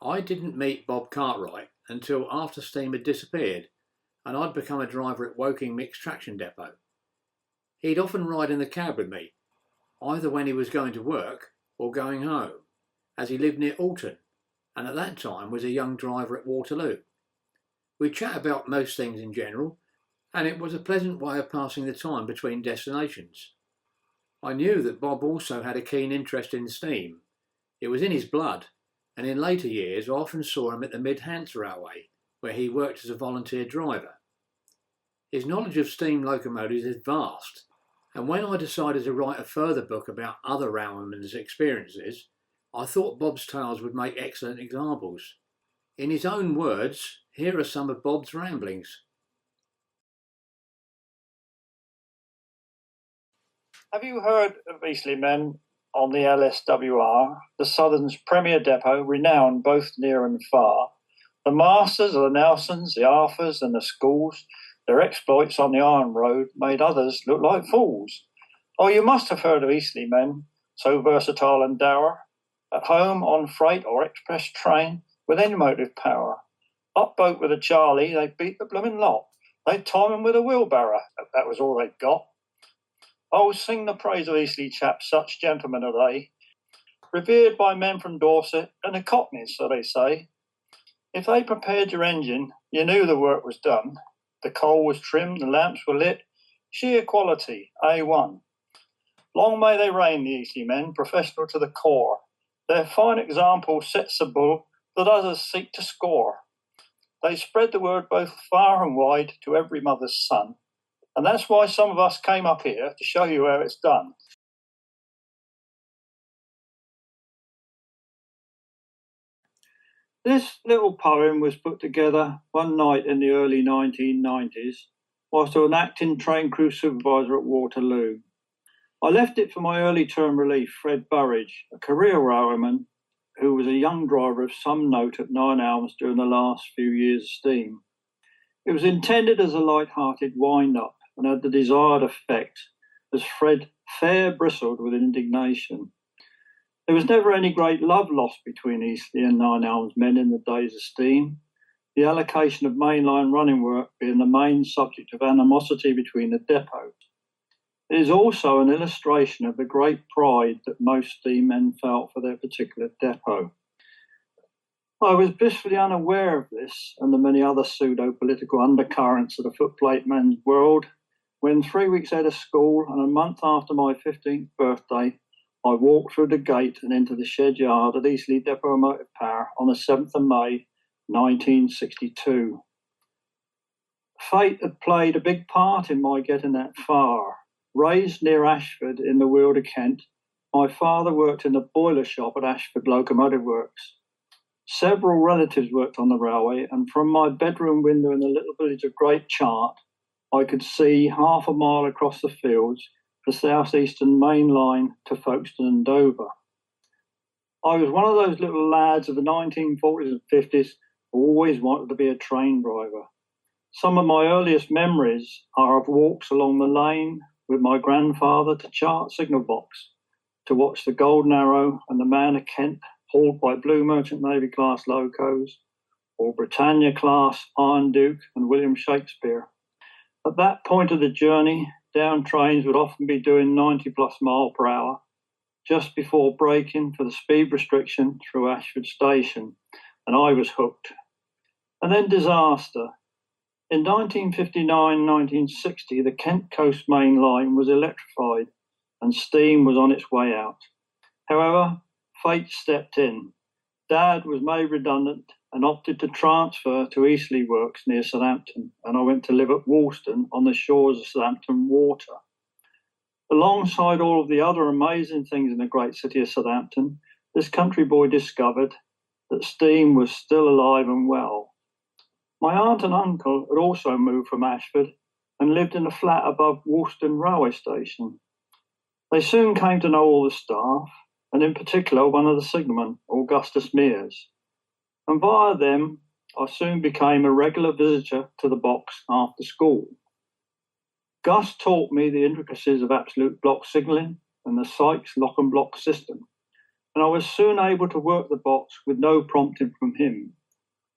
I didn't meet Bob Cartwright until after steam had disappeared and I'd become a driver at Woking Mixed Traction Depot. He'd often ride in the cab with me, either when he was going to work or going home, as he lived near Alton and at that time was a young driver at Waterloo. We'd chat about most things in general, and it was a pleasant way of passing the time between destinations. I knew that Bob also had a keen interest in steam. It was in his blood, and in later years I often saw him at the Mid-Hants Railway, where he worked as a volunteer driver. His knowledge of steam locomotives is vast, and when I decided to write a further book about other railwaymen's experiences, I thought Bob's tales would make excellent examples. In his own words, here are some of Bob's ramblings. Have you heard of Eastleigh on the LSWR, the Southern's premier depot, renowned both near and far? The masters of the Nelsons, the Arthurs and the Schools, their exploits on the Iron Road made others look like fools. Oh, you must have heard of Eastleigh men, so versatile and dour, at home on freight or express train with any motive power. Up boat with a Charlie, they beat the bloomin' lot. They'd time 'em with a wheelbarrow, that was all they'd got. Oh, sing the praise of Eastleigh chaps, such gentlemen are they, revered by men from Dorset and the Cockneys, so they say. If they prepared your engine, you knew the work was done. The coal was trimmed, the lamps were lit, sheer quality, A1. Long may they reign, the Eastleigh men, professional to the core. Their fine example sets the bull that others seek to score. They spread the word both far and wide to every mother's son. And that's why some of us came up here to show you how it's done. This little poem was put together one night in the early 1990s whilst I was an acting train crew supervisor at Waterloo. I left it for my early term relief, Fred Burridge, a career railwayman who was a young driver of some note at Nine Elms during the last few years of steam. It was intended as a light-hearted wind-up and had the desired effect, as Fred fair bristled with indignation. There was never any great love lost between Eastleigh and Nine Elms men in the days of steam, the allocation of mainline running work being the main subject of animosity between the depots. It is also an illustration of the great pride that most steam men felt for their particular depot. I was blissfully unaware of this and the many other pseudo-political undercurrents of the footplate men's world when 3 weeks out of school and a month after my 15th birthday, I walked through the gate and into the shed yard at Eastleigh Depot Motive Power on the 7th of May, 1962. Fate had played a big part in my getting that far. Raised near Ashford in the Weald of Kent, my father worked in the boiler shop at Ashford Locomotive Works. Several relatives worked on the railway, and from my bedroom window in the little village of Great Chart, I could see half a mile across the fields the South Eastern main line to Folkestone and Dover. I was one of those little lads of the 1940s and 50s who always wanted to be a train driver. Some of my earliest memories are of walks along the lane with my grandfather to Chart signal box to watch the Golden Arrow and the Man of Kent hauled by Blue Merchant Navy class locos, or Britannia class Iron Duke and William Shakespeare. At that point of the journey, down trains would often be doing 90 plus mile per hour, just before braking for the speed restriction through Ashford Station, and I was hooked. And then disaster. In 1959-1960, the Kent Coast Main Line was electrified and steam was on its way out. However, fate stepped in. Dad was made redundant and opted to transfer to Eastleigh Works near Southampton, and I went to live at Woolston on the shores of Southampton Water. Alongside all of the other amazing things in the great city of Southampton, this country boy discovered that steam was still alive and well. My aunt and uncle had also moved from Ashford and lived in a flat above Woolston railway station. They soon came to know all the staff, and in particular one of the signalmen, Augustus Mears. And via them, I soon became a regular visitor to the box after school. Gus taught me the intricacies of absolute block signalling and the Sykes lock and block system. and I was soon able to work the box with no prompting from him,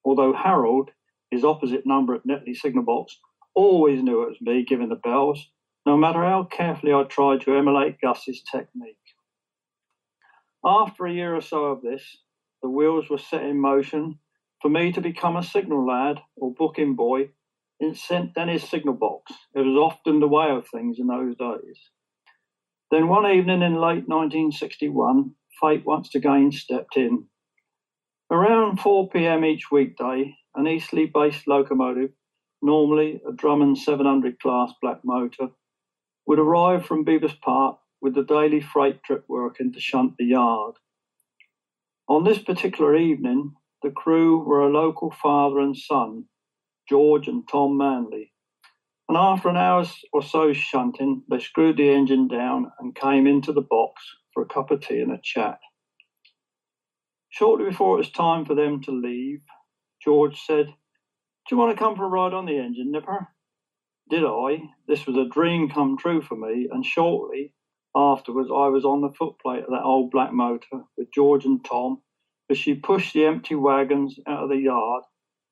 although Harold, his opposite number at Netley signal box, always knew it was me giving the bells, no matter how carefully I tried to emulate Gus's technique. After a year or so of this, the wheels were set in motion for me to become a signal lad or booking boy in St Denis signal box. It was often the way of things in those days. Then one evening in late 1961, fate once again stepped in. Around 4 p.m. each weekday, an Eastleigh-based locomotive, normally a Drummond 700 class black motor, would arrive from Bevis Park with the daily freight trip working to shunt the yard. On this particular evening, the crew were a local father and son, George and Tom Manley, and after an hour or so shunting, they screwed the engine down and came into the box for a cup of tea and a chat. Shortly before it was time for them to leave, George said, "Do you want to come for a ride on the engine, Nipper?" Did I? This was a dream come true for me, and shortly afterwards I was on the footplate of that old black motor with George and Tom as she pushed the empty wagons out of the yard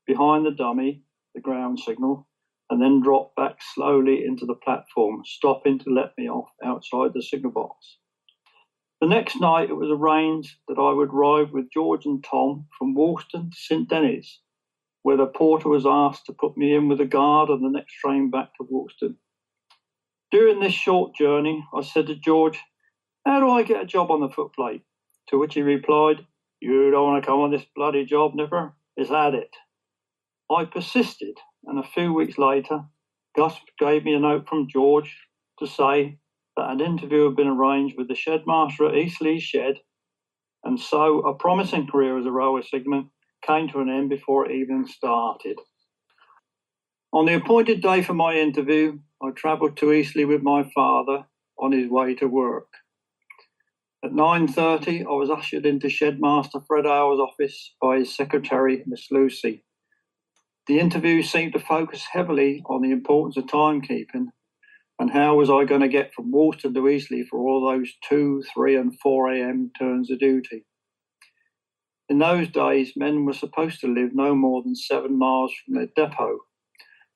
behind the dummy, the ground signal, and then dropped back slowly into the platform, stopping to let me off outside the signal box. The next night it was arranged that I would ride with George and Tom from Woolston to St Denis, where the porter was asked to put me in with a guard on the next train back to Woolston. During this short journey, I said to George, "How do I get a job on the footplate?" To which he replied, "You don't want to come on this bloody job, Nipper. It's had it." I persisted, and a few weeks later, Gus gave me a note from George to say that an interview had been arranged with the shedmaster at Eastleigh shed, and so a promising career as a railway signalman came to an end before it even started. On the appointed day for my interview, I travelled to Eastleigh with my father on his way to work. At 9:30, I was ushered into Shedmaster Fred Hale's office by his secretary, Miss Lucy. The interview seemed to focus heavily on the importance of timekeeping and how was I going to get from Woolston to Eastleigh for all those 2, 3 and 4 a.m. turns of duty. In those days, men were supposed to live no more than 7 miles from their depot.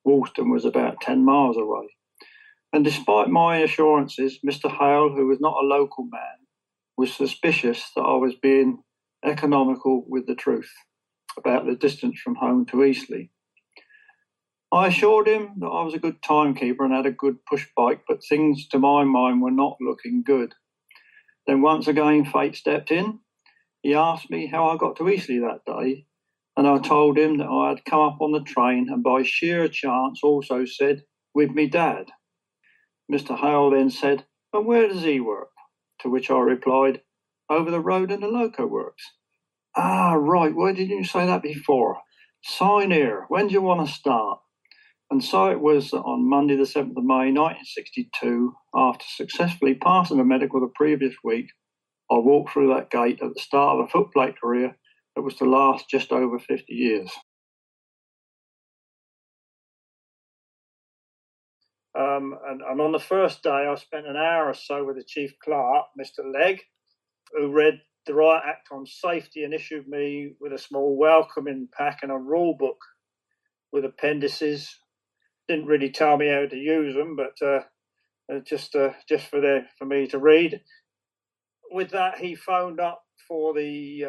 Woolston was about 10 miles away. And despite my assurances, Mr. Hale, who was not a local man, was suspicious that I was being economical with the truth about the distance from home to Eastleigh. I assured him that I was a good timekeeper and had a good push bike, but things to my mind were not looking good. Then once again fate stepped in. He asked me how I got to Eastleigh that day, and I told him that I had come up on the train and by sheer chance also said, "with me dad." Mr. Hale then said, "And where does he work?" To which I replied, "Over the road in the loco works." "Ah, right, why didn't you say that before? Sign here, when do you want to start?" And so it was that on Monday the 7th of May 1962, after successfully passing the medical the previous week, I walked through that gate at the start of a footplate career that was to last just over 50 years. And on the first day, I spent an hour or so with the chief clerk, Mr. Legg, who read the Right Act on Safety and issued me with a small welcoming pack and a rule book with appendices. Didn't really tell me how to use them, but just for me to read. With that, he phoned up for the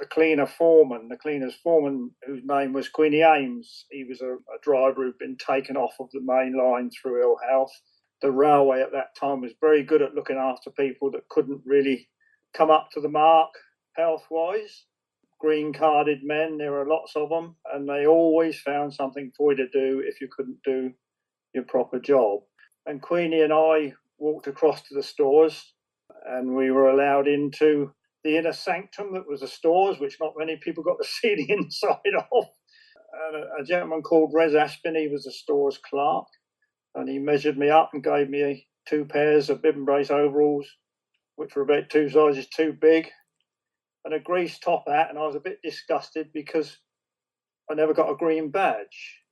cleaner's foreman, whose name was Queenie Ames. He was a driver who'd been taken off of the main line through ill health. The railway at that time was very good at looking after people that couldn't really come up to the mark health-wise. Green-carded men, there were lots of them, and they always found something for you to do if you couldn't do your proper job. And Queenie and I walked across to the stores, and we were allowed into the inner sanctum that was the stores, which not many people got to see the inside of. And a gentleman called Rez Aspin, he was the store's clerk, and he measured me up and gave me 2 pairs of bib and brace overalls, which were about 2 sizes too big, and a greased top hat, and I was a bit disgusted because I never got a green badge.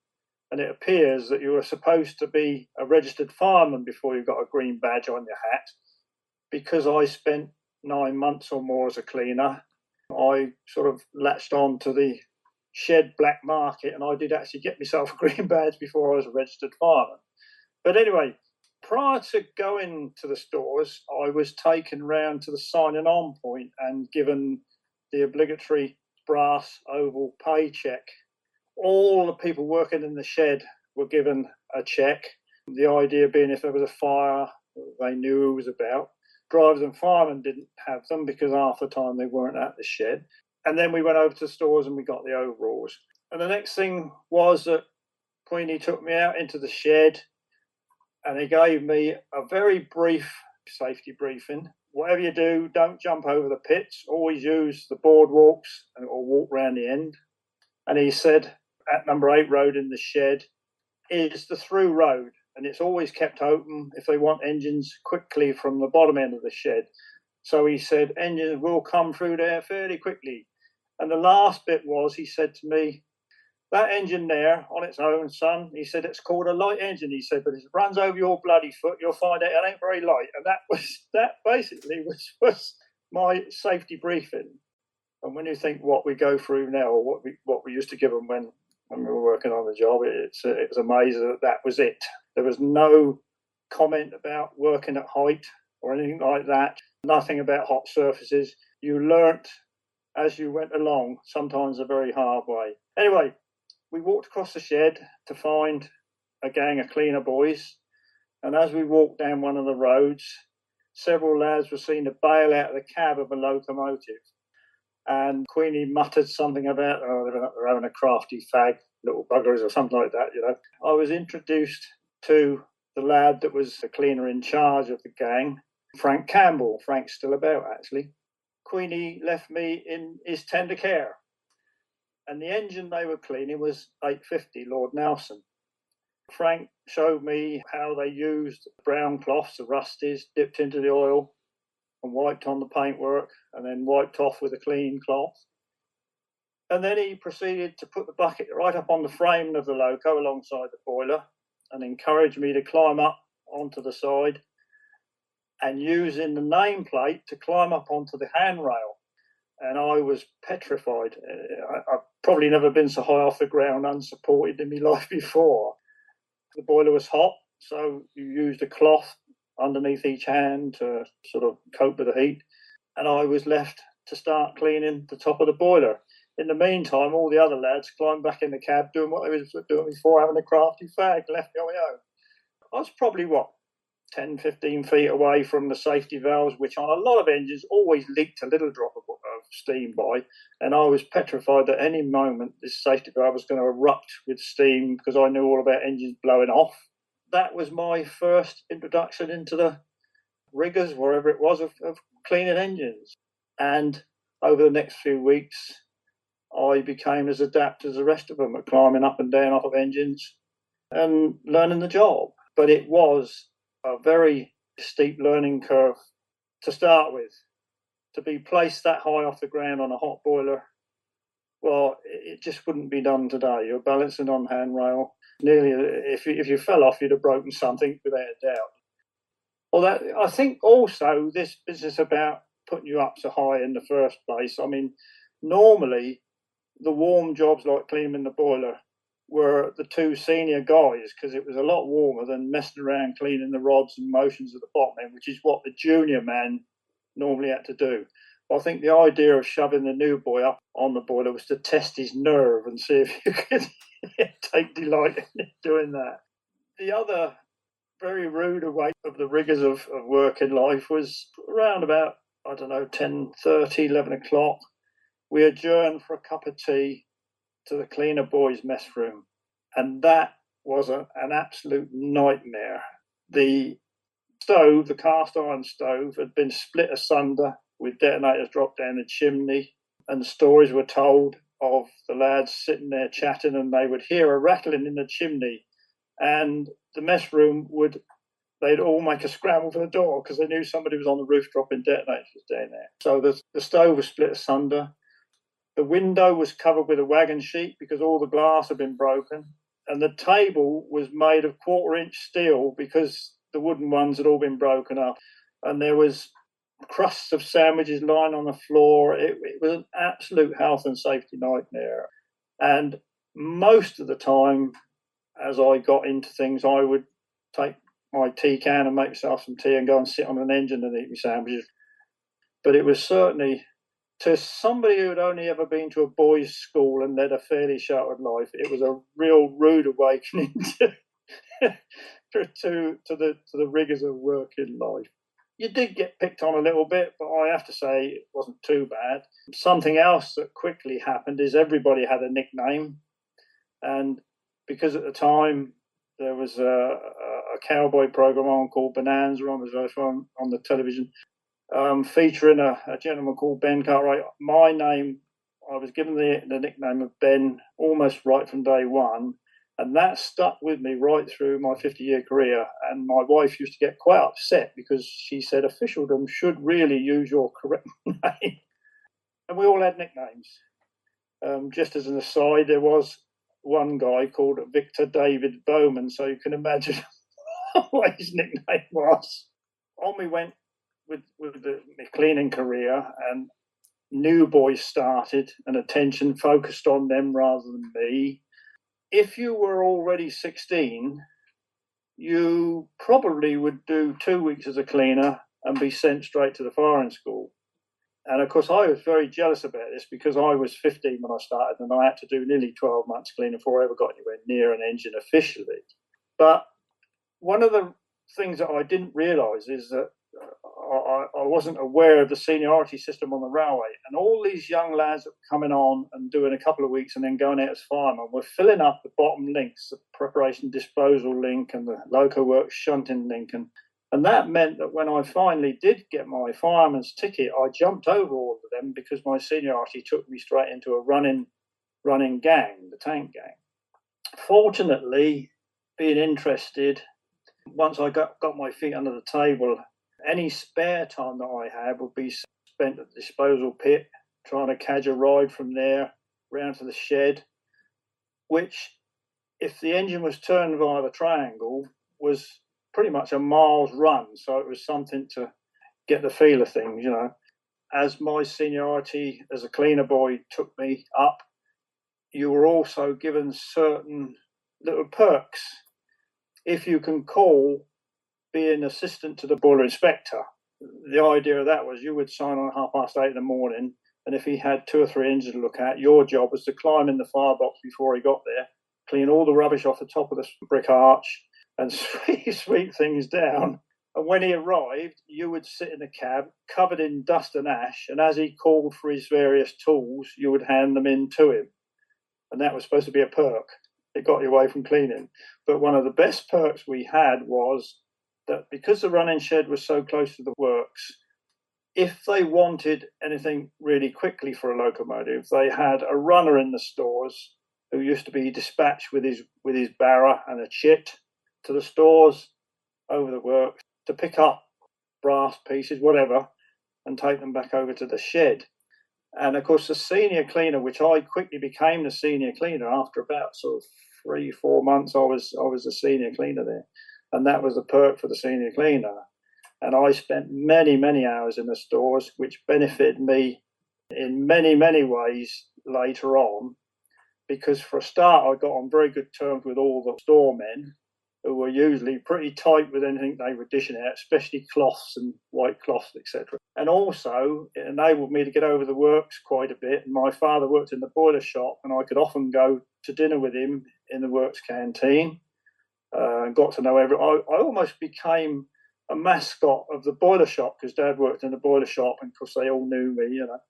And it appears that you were supposed to be a registered fireman before you got a green badge on your hat, because I spent 9 months or more as a cleaner, I sort of latched on to the shed black market, and I did actually get myself a green badge before I was a registered fireman. But anyway, prior to going to the stores, I was taken round to the signing on point and given the obligatory brass oval paycheck. All the people working in the shed were given a check. The idea being if there was a fire, they knew who it was about. Drivers and firemen didn't have them because half the time they weren't at the shed. And then we went over to the stores and we got the overalls. And the next thing was that Queenie took me out into the shed and he gave me a very brief safety briefing. Whatever you do, don't jump over the pits. Always use the boardwalks or walk round the end. And he said, at number 8 road in the shed is the through road, and it's always kept open if they want engines quickly from the bottom end of the shed. So he said, engines will come through there fairly quickly. And the last bit was, he said to me, that engine there on its own, son, he said, it's called a light engine. He said, but if it runs over your bloody foot, you'll find out it ain't very light. And that basically was my safety briefing. And when you think what we go through now, or what we used to give them when we were working on the job, it was amazing that was it. There was no comment about working at height or anything like that. Nothing about hot surfaces. You learnt as you went along, sometimes a very hard way. Anyway, we walked across the shed to find a gang of cleaner boys. And as we walked down one of the roads, several lads were seen to bail out of the cab of a locomotive. And Queenie muttered something about, they're having a crafty fag, little buggers or something like that, you know. I was introduced to the lad that was the cleaner in charge of the gang, Frank Campbell. Frank's still about, actually. Queenie left me in his tender care. And the engine they were cleaning was 850 Lord Nelson. Frank showed me how they used brown cloths, the rusties, dipped into the oil and wiped on the paintwork and then wiped off with a clean cloth. And then he proceeded to put the bucket right up on the frame of the loco alongside the boiler and encouraged me to climb up onto the side and using the nameplate to climb up onto the handrail. And I was petrified. I've probably never been so high off the ground unsupported in my life before. The boiler was hot, so you used a cloth underneath each hand to sort of cope with the heat. And I was left to start cleaning the top of the boiler. In the meantime, all the other lads climbed back in the cab doing what they were doing before, having a crafty fag, left me on my own. I was probably, 10, 15 feet away from the safety valves, which on a lot of engines always leaked a little drop of steam by. And I was petrified that any moment this safety valve was going to erupt with steam because I knew all about engines blowing off. That was my first introduction into the rigours, wherever it was, of cleaning engines. And over the next few weeks, I became as adept as the rest of them at climbing up and down off of engines and learning the job. But it was a very steep learning curve to start with. To be placed that high off the ground on a hot boiler, well, it just wouldn't be done today. You're balancing on handrail. Nearly, if you fell off, you'd have broken something without a doubt. Well, I think also this business about putting you up so high in the first place. I mean, normally the warm jobs like cleaning the boiler were the two senior guys because it was a lot warmer than messing around cleaning the rods and motions at the bottom end, which is what the junior man normally had to do. I think the idea of shoving the new boy up on the boiler was to test his nerve and see if you could take delight in doing that. The other very rude way of the rigours of working life was around about, 10:30, 11 o'clock. We adjourned for a cup of tea to the cleaner boys' mess room. And that was an absolute nightmare. The stove, the cast iron stove, had been split asunder with detonators dropped down the chimney, and stories were told of the lads sitting there chatting and they would hear a rattling in the chimney and the mess room they'd all make a scramble for the door because they knew somebody was on the roof dropping detonators down there. So the stove was split asunder. The window was covered with a wagon sheet because all the glass had been broken, and the table was made of 1/4-inch steel because the wooden ones had all been broken up. And there was crusts of sandwiches lying on the floor. It was an absolute health and safety nightmare. And most of the time, as I got into things, I would take my tea can and make myself some tea and go and sit on an engine and eat my sandwiches. But it was certainly, to somebody who had only ever been to a boys' school and led a fairly sheltered life, it was a real rude awakening to the rigours of working life. You did get picked on a little bit, but I have to say it wasn't too bad. Something else that quickly happened is everybody had a nickname. And because at the time there was a cowboy program on called Bonanza on the television, featuring a gentleman called Ben Cartwright. My name, I was given the nickname of Ben almost right from day one. And that stuck with me right through my 50-year career. And my wife used to get quite upset because she said officialdom should really use your correct name. And we all had nicknames. Just as an aside, there was one guy called Victor David Bowman, so you can imagine what his nickname was. On we went with my cleaning career, and new boys started, and attention focused on them rather than me. If you were already 16, you probably would do 2 weeks as a cleaner and be sent straight to the firing school. And of course, I was very jealous about this because I was 15 when I started and I had to do nearly 12 months cleaning before I ever got anywhere near an engine officially. But one of the things that I didn't realise is that I wasn't aware of the seniority system on the railway. And all these young lads that were coming on and doing a couple of weeks and then going out as firemen were filling up the bottom links, the preparation disposal link and the loco works shunting link. And that meant that when I finally did get my fireman's ticket, I jumped over all of them because my seniority took me straight into a running gang, the tank gang. Fortunately, being interested, once I got my feet under the table, any spare time that I had would be spent at the disposal pit, trying to catch a ride from there round to the shed, which, if the engine was turned via the triangle, was pretty much a mile's run. So it was something to get the feel of things, you know. As my seniority as a cleaner boy took me up, you were also given certain little perks. If you can call being assistant to the boiler inspector, the idea of that was you would sign on at 8:30 in the morning, and if he had 2 or 3 engines to look at, your job was to climb in the firebox before he got there, clean all the rubbish off the top of the brick arch, and sweep things down. And when he arrived, you would sit in the cab covered in dust and ash, and as he called for his various tools, you would hand them in to him. And that was supposed to be a perk. It got you away from cleaning. But one of the best perks we had was that because the running shed was so close to the works, if they wanted anything really quickly for a locomotive, they had a runner in the stores who used to be dispatched with his barrow and a chit to the stores over the works to pick up brass pieces, whatever, and take them back over to the shed. And of course, the senior cleaner, which I quickly became the senior cleaner after about sort of 3-4 months, I was a senior cleaner there. And that was the perk for the senior cleaner. And I spent many, many hours in the stores, which benefited me in many, many ways later on, because for a start, I got on very good terms with all the storemen, who were usually pretty tight with anything they were dishing out, especially cloths and white cloths, etc. And also, it enabled me to get over the works quite a bit. And my father worked in the boiler shop, and I could often go to dinner with him in the works canteen. Got to know I almost became a mascot of the boiler shop because Dad worked in the boiler shop, and of course they all knew me, you know.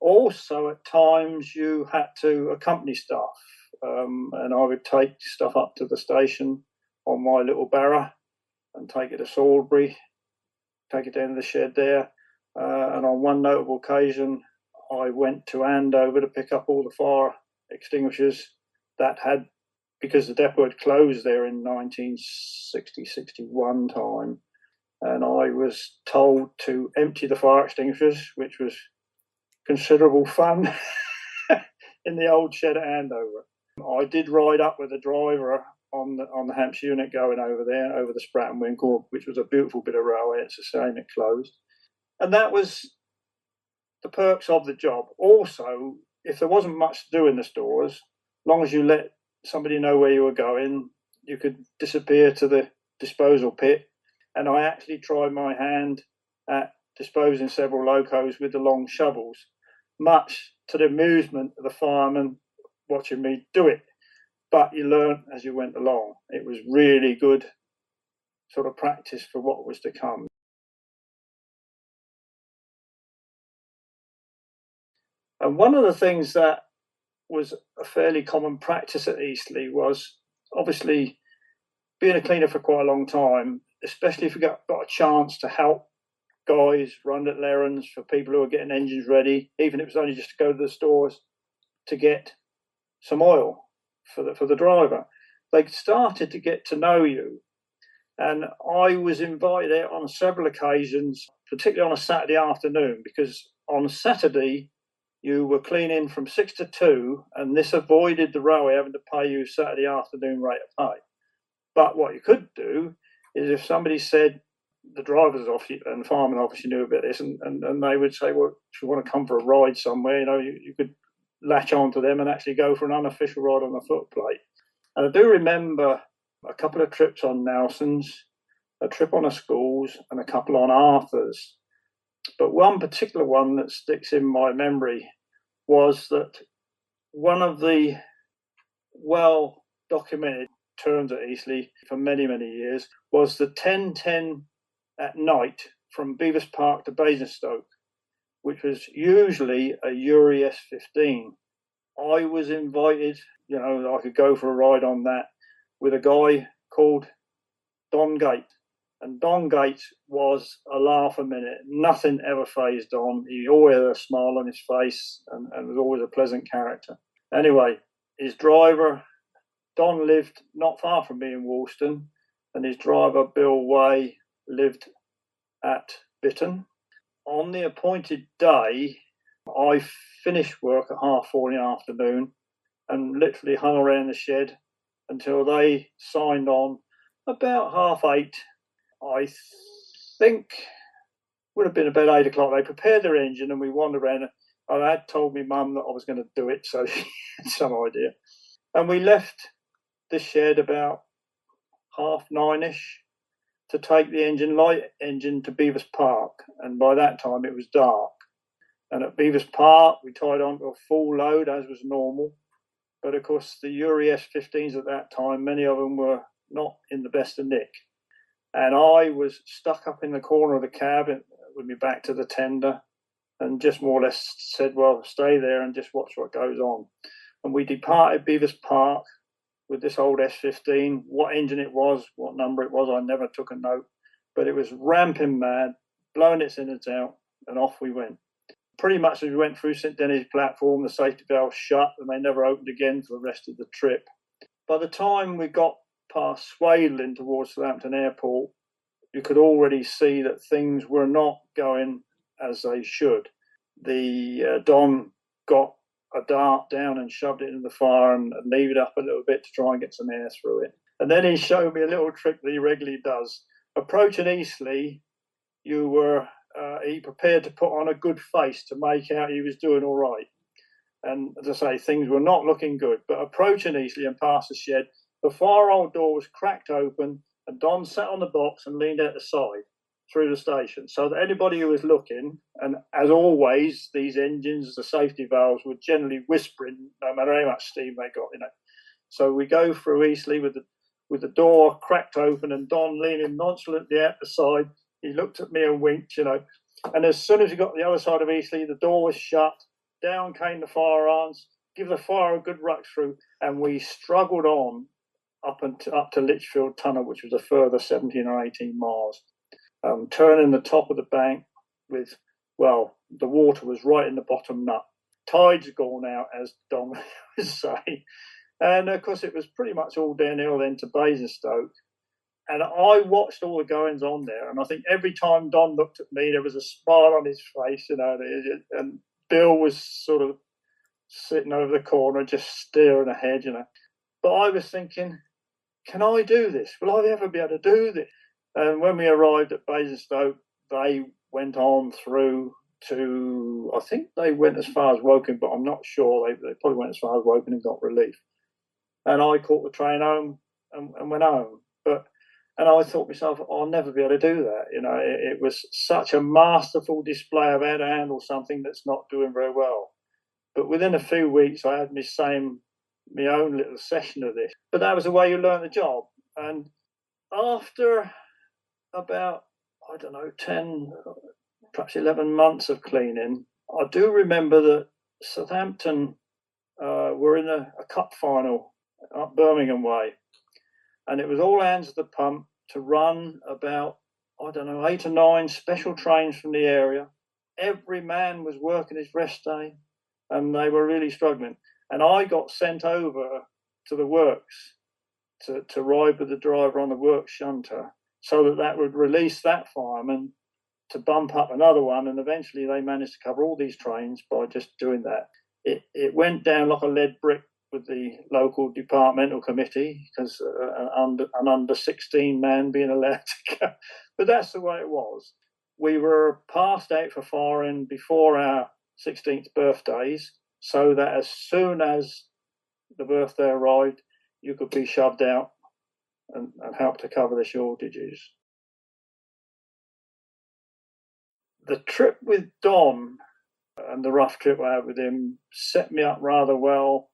Also, at times you had to accompany staff, and I would take stuff up to the station on my little barrow and take it to Salisbury, take it down to the shed there. And on one notable occasion, I went to Andover to pick up all the fire extinguishers that had, because the depot had closed there in 1960-61 time, and I was told to empty the fire extinguishers, which was considerable fun in the old shed at Andover. I did ride up with the driver on the Hampshire unit going over there, over the Spratt and Winkle, which was a beautiful bit of railway. It's a shame it closed. And that was the perks of the job. Also, if there wasn't much to do in the stores, as long as you let somebody know where you were going, you could disappear to the disposal pit. And I actually tried my hand at disposing several locos with the long shovels, much to the amusement of the firemen watching me do it. But you learn as you went along. It was really good sort of practice for what was to come. And one of the things that was a fairly common practice at Eastleigh was obviously being a cleaner for quite a long time, especially if you got a chance to help guys run little errands for people who are getting engines ready, even if it was only just to go to the stores to get some oil for the driver. They started to get to know you. And I was invited out on several occasions, particularly on a Saturday afternoon, because on Saturday you were cleaning from 6 to 2, and this avoided the railway having to pay you Saturday afternoon rate of pay. But what you could do is if somebody said, the driver's office and fireman obviously knew about this, and they would say, well, if you want to come for a ride somewhere, you could latch on to them and actually go for an unofficial ride on the footplate. And I do remember a couple of trips on Nelson's, a trip on a Schools, and a couple on Arthur's. But one particular one that sticks in my memory was that one of the well-documented turns at Eastleigh for many, many years was the 10:10 at night from Bevis Park to Basingstoke, which was usually a Uri S15. I was invited, I could go for a ride on that with a guy called Don Gates. And Don Gates was a laugh a minute. Nothing ever fazed Don. He always had a smile on his face and was always a pleasant character. Anyway, his driver, Don, lived not far from me in Woolston, and his driver, Bill Way, lived at Bitton. On the appointed day, I finished work at 4:30 in the afternoon and literally hung around the shed until they signed on about 8:30. I think would have been about 8 o'clock. They prepared their engine and we wandered around. I had told my mum that I was going to do it, so she had some idea. And we left the shed about 9:30-ish to take the light engine to Bevis Park. And by that time it was dark. And at Bevis Park, we tied on to a full load, as was normal. But of course, the Uri S15s at that time, many of them were not in the best of nick. And I was stuck up in the corner of the cab with me back to the tender and just more or less said, well, stay there and just watch what goes on. And we departed Bevis Park with this old S15. What engine it was, what number it was, I never took a note. But it was ramping mad, blowing its innards out, and off we went. Pretty much as we went through St Denis platform, the safety valve shut and they never opened again for the rest of the trip. By the time we got past Swaledin towards Southampton Airport, you could already see that things were not going as they should. The Don got a dart down and shoved it in the fire and levered up a little bit to try and get some air through it. And then he showed me a little trick that he regularly does. Approaching Eastleigh, he prepared to put on a good face to make out he was doing all right. And as I say, things were not looking good. But approaching Eastleigh and past the shed, the fire old door was cracked open and Don sat on the box and leaned out the side through the station so that anybody who was looking, and as always, these engines, the safety valves were generally whispering no matter how much steam they got in it. So we go through Eastleigh with the door cracked open and Don leaning nonchalantly out the side. He looked at me and winked, And as soon as we got to the other side of Eastleigh, the door was shut. Down came the firearms, give the fire a good ruck through, and we struggled on up to Lichfield Tunnel, which was a further 17 or 18 miles. Turning the top of the bank with, the water was right in the bottom nut. Tide's gone out, as Don would say. And of course, it was pretty much all downhill then to Basingstoke. And I watched all the goings on there. And I think every time Don looked at me, there was a smile on his face, and Bill was sort of sitting over the corner, just staring ahead, But I was thinking, can I do this? Will I ever be able to do this? And when we arrived at Basingstoke, they went on through to, I think they went as far as Woking, but I'm not sure. They probably went as far as Woking and got relief. And I caught the train home and went home. And I thought to myself, I'll never be able to do that. It was such a masterful display of how to handle something that's not doing very well. But within a few weeks, I had my own little session of this. But that was the way you learn the job. And after about, 10, perhaps 11 months of cleaning, I do remember that Southampton were in a cup final up Birmingham way. And it was all hands at the pump to run about, 8 or 9 special trains from the area. Every man was working his rest day, and they were really struggling. And I got sent over to the works to ride with the driver on the works shunter, so that would release that fireman to bump up another one. And eventually they managed to cover all these trains by just doing that. It went down like a lead brick with the local departmental committee, because an under 16 man being allowed to go. But that's the way it was. We were passed out for firing before our 16th birthdays, so that as soon as the birthday arrived, you could be shoved out and help to cover the shortages. The trip with Don and the rough trip I had with him set me up rather well,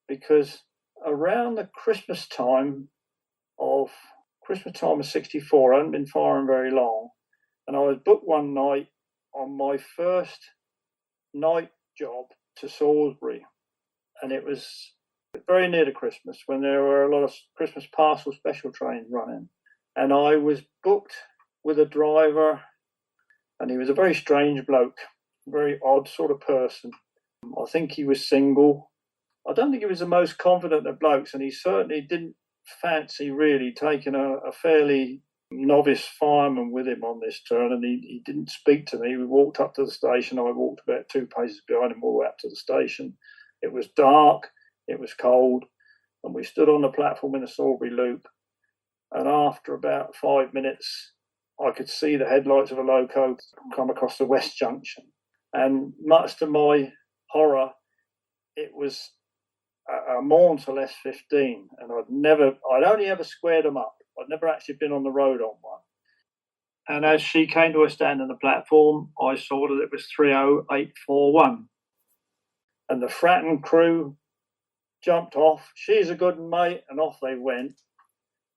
because around the Christmas time of 64, I hadn't been firing very long, and I was booked one night on my first night job to Salisbury, and it was very near to Christmas, when there were a lot of Christmas parcel special trains running, and I was booked with a driver, and he was a very strange bloke, very odd sort of person. I think he was single. I don't think he was the most confident of blokes, and he certainly didn't fancy really taking a fairly novice fireman with him on this turn, and he didn't speak to me. We walked up to the station. I walked about 2 paces behind him all the way up to the station. It was dark, it was cold, and we stood on the platform in the Salisbury Loop, and after about 5 minutes, I could see the headlights of a loco come across the West Junction, and much to my horror, it was a Mauntel S15, and I'd only ever squared them up. I'd never actually been on the road on one. And as she came to a stand on the platform, I saw that it was 30841. And the Fratton crew jumped off. She's a good mate, and off they went.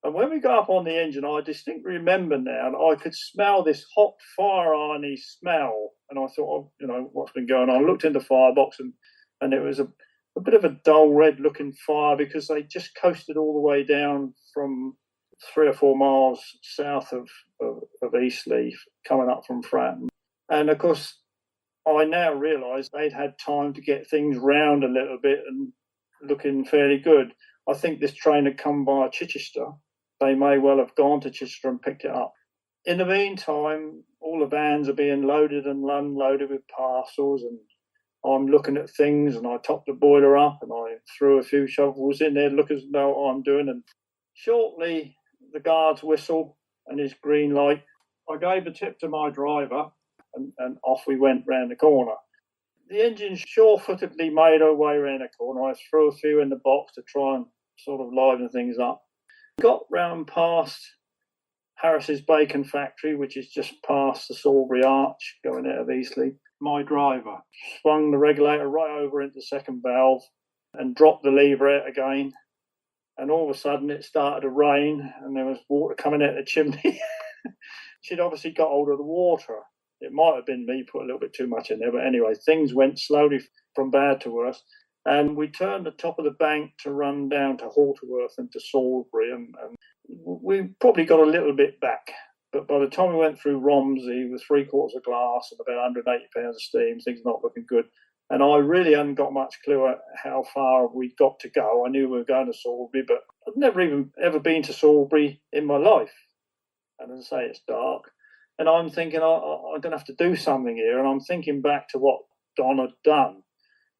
And when we got up on the engine, I distinctly remember now, and I could smell this hot fire irony smell. And I thought, what's been going on? I looked in the firebox, and it was a bit of a dull red looking fire, because they just coasted all the way down from 3 or 4 miles south of Eastleigh, coming up from Fratton. And of course, I now realise they'd had time to get things round a little bit and looking fairly good. I think this train had come via Chichester. They may well have gone to Chichester and picked it up. In the meantime, all the vans are being loaded and unloaded with parcels, and I'm looking at things, and I topped the boiler up, and I threw a few shovels in there to look as though what I'm doing. And shortly, the guard's whistle and his green light. I gave a tip to my driver, and off we went round the corner. The engine sure-footedly made her way round the corner. I threw a few in the box to try and sort of liven things up. Got round past Harris's Bacon Factory, which is just past the Salisbury Arch, going out of Eastleigh. My driver swung the regulator right over into the second valve and dropped the lever out again. And all of a sudden it started to rain, and there was water coming out of the chimney. She'd obviously got hold of the water. It might have been me put a little bit too much in there, but anyway, things went slowly from bad to worse. And we turned the top of the bank to run down to Halterworth and to Salisbury, and we probably got a little bit back. But by the time we went through Romsey with 3/4 of glass and about 180 pounds of steam, things not looking good. And I really hadn't got much clue at how far we'd got to go. I knew we were going to Salisbury, but I'd never even ever been to Salisbury in my life. And as I say, it's dark. And I'm thinking, I'm going to have to do something here. And I'm thinking back to what Don had done.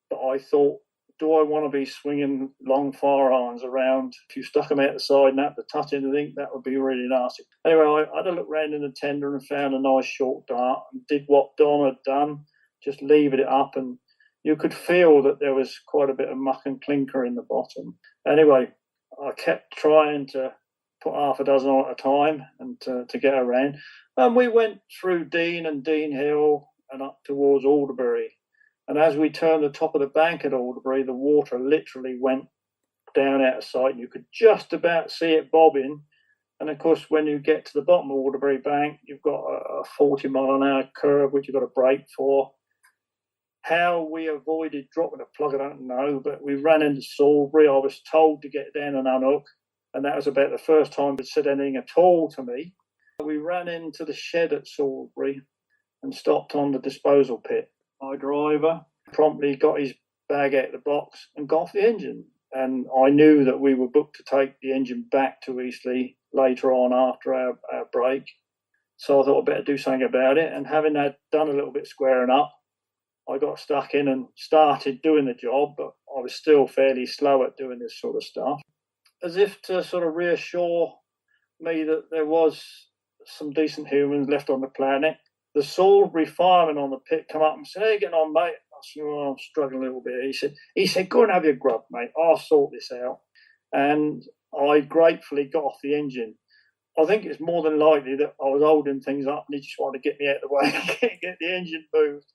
But I thought, do I want to be swinging long firearms around? If you stuck them out the side and had to touch anything, that would be really nasty. Anyway, I had a look round in the tender and found a nice short dart and did what Don had done, just levered it up, and you could feel that there was quite a bit of muck and clinker in the bottom. Anyway, I kept trying to put half a dozen on at a time and to get around. And we went through Dean and Dean Hill and up towards Alderbury. And as we turned the top of the bank at Alderbury, the water literally went down out of sight. You could just about see it bobbing. And of course, when you get to the bottom of Alderbury Bank, you've got a 40-mile-an-hour curve, which you've got to brake for. How we avoided dropping a plug, I don't know, but we ran into Salisbury. I was told to get down and unhook, and that was about the first time it said anything at all to me. We ran into the shed at Salisbury and stopped on the disposal pit. My driver promptly got his bag out of the box and got off the engine. And I knew that we were booked to take the engine back to Eastleigh later on after our break. So I thought I'd better do something about it. And having done a little bit squaring up, I got stuck in and started doing the job, but I was still fairly slow at doing this sort of stuff. As if to sort of reassure me that there was some decent humans left on the planet, the Salisbury fireman on the pit come up and said, "How you getting on, mate?" I said, "Well, I'm struggling a little bit." He said, "Go and have your grub, mate. I'll sort this out." And I gratefully got off the engine. I think it's more than likely that I was holding things up and he just wanted to get me out of the way and get the engine moved.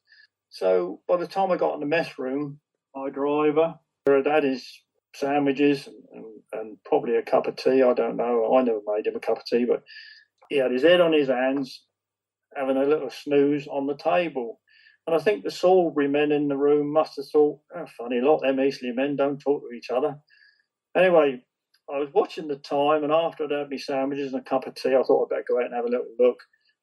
So by the time I got in the mess room, my driver had had his sandwiches and probably a cup of tea. I don't know. I never made him a cup of tea, but he had his head on his hands, having a little snooze on the table. And I think the Salisbury men in the room must have thought, "Oh, funny lot, them Eastleigh men don't talk to each other." Anyway, I was watching the time, and after I'd had my sandwiches and a cup of tea, I thought I'd better go out and have a little look.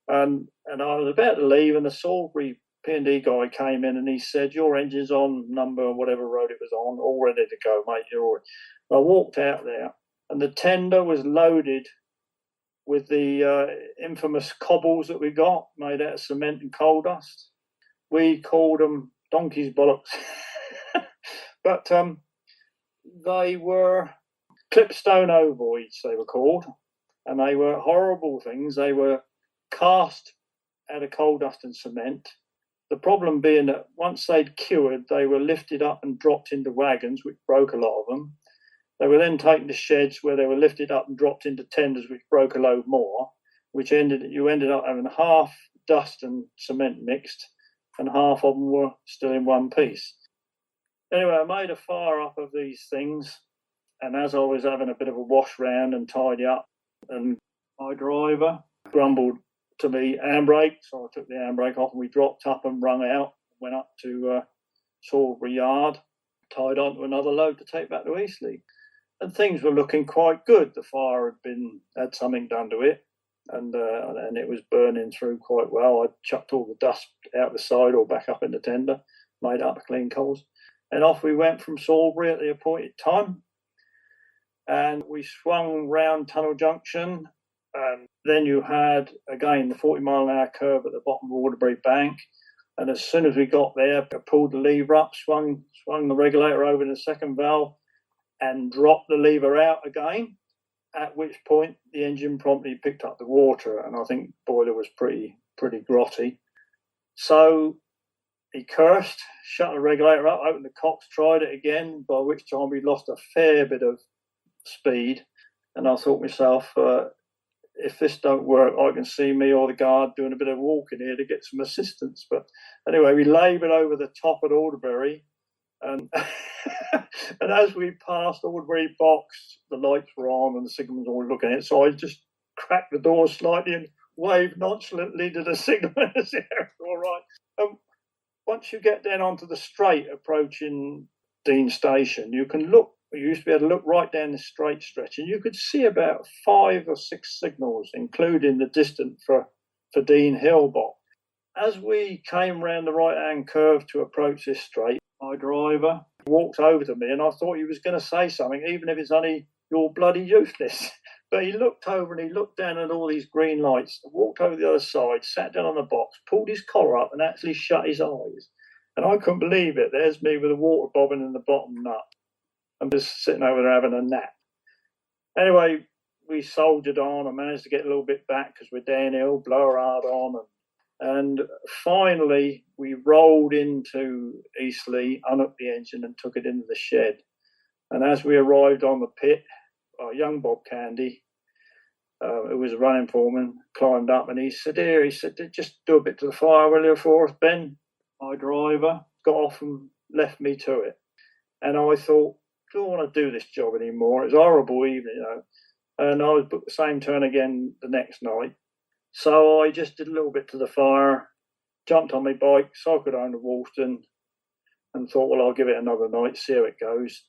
And I was about to leave, and the Salisbury P&D guy came in and he said, "Your engine's on number whatever road it was on, all ready to go, mate. You're all right." I walked out there, and the tender was loaded with the infamous cobbles that we got, made out of cement and coal dust. We called them donkey's bollocks. But they were clipstone ovoids, they were called, and they were horrible things. They were cast out of coal dust and cement. The problem being that once they'd cured, they were lifted up and dropped into wagons, which broke a lot of them. They were then taken to sheds where they were lifted up and dropped into tenders, which broke a load more, which you ended up having half dust and cement mixed, and half of them were still in one piece. Anyway, I made a fire up of these things, and as I was having a bit of a wash round and tidy up, and my driver grumbled to me, "Handbrake," so I took the handbrake off and we dropped up and wrung out, went up to Salisbury Yard, tied onto another load to take back to Eastleigh. And things were looking quite good. The fire had something done to it, and it was burning through quite well. I chucked all the dust out the side or back up in the tender, made up clean coals, and off we went from Salisbury at the appointed time. And we swung round Tunnel Junction, and then you had again the 40-mile-an-hour curve at the bottom of Waterbury Bank. And as soon as we got there, I pulled the lever up, swung the regulator over the second valve, and dropped the lever out again, at which point the engine promptly picked up the water, and I think the boiler was pretty grotty. So he cursed, shut the regulator up, opened the cocks, tried it again, by which time we'd lost a fair bit of speed. And I thought to myself, if this don't work, I can see me or the guard doing a bit of walking here to get some assistance. But anyway, we laboured over the top at Alderbury, and and as we passed Alderbury Box, the lights were on and the signals were looking at it. So I just cracked the door slightly and waved nonchalantly to the signalman and said, "All right." Once you get down onto the straight approaching Dean Station, you used to be able to look right down the straight stretch, and you could see about 5 or 6 signals, including the distance for Dean Hill Box. As we came round the right-hand curve to approach this straight, my driver walked over to me, and I thought he was going to say something, even if it's only "you're bloody useless." But he looked over and he looked down at all these green lights, walked over the other side, sat down on the box, pulled his collar up and actually shut his eyes. And I couldn't believe it. There's me with a water bobbing in the bottom nut. I'm just sitting over there having a nap. Anyway, we soldiered on. I managed to get a little bit back because we're downhill, blower hard on. And finally, we rolled into Eastleigh, unhooked the engine and took it into the shed. And as we arrived on the pit, our young Bob Candy, who was a running foreman, climbed up and he said, just do a bit to the fire, will you, for us, Ben? My driver got off and left me to it. And I thought, I don't want to do this job anymore. It's a horrible evening, you know. And I was booked the same turn again the next night. So I just did a little bit to the fire, jumped on my bike, cycled down to Walston and thought, well, I'll give it another night, see how it goes.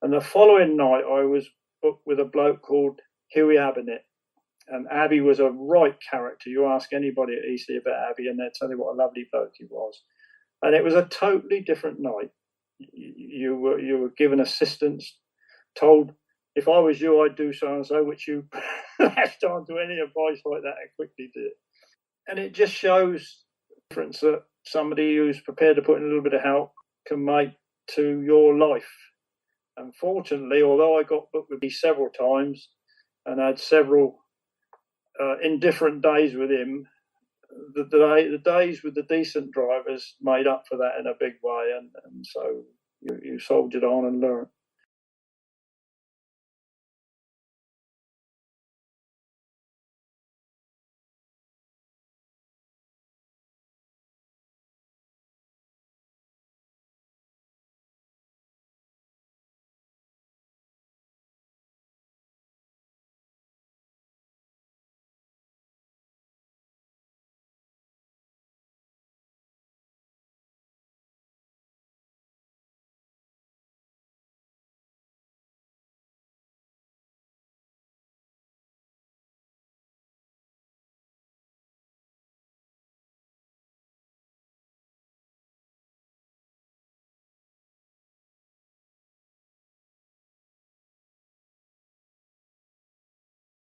And the following night, I was booked with a bloke called Huey Abbott. And Abby was a right character. You ask anybody at Eastleigh about Abby and they'll tell you what a lovely bloke he was. And it was a totally different night. You were given assistance, told, if I was you, I'd do so-and-so, which you latched on to any advice like that and quickly did. And it just shows the difference that somebody who's prepared to put in a little bit of help can make to your life. Unfortunately, although I got booked with him several times and had several indifferent days with him, the days with the decent drivers made up for that in a big way. And so you soldiered on and learned.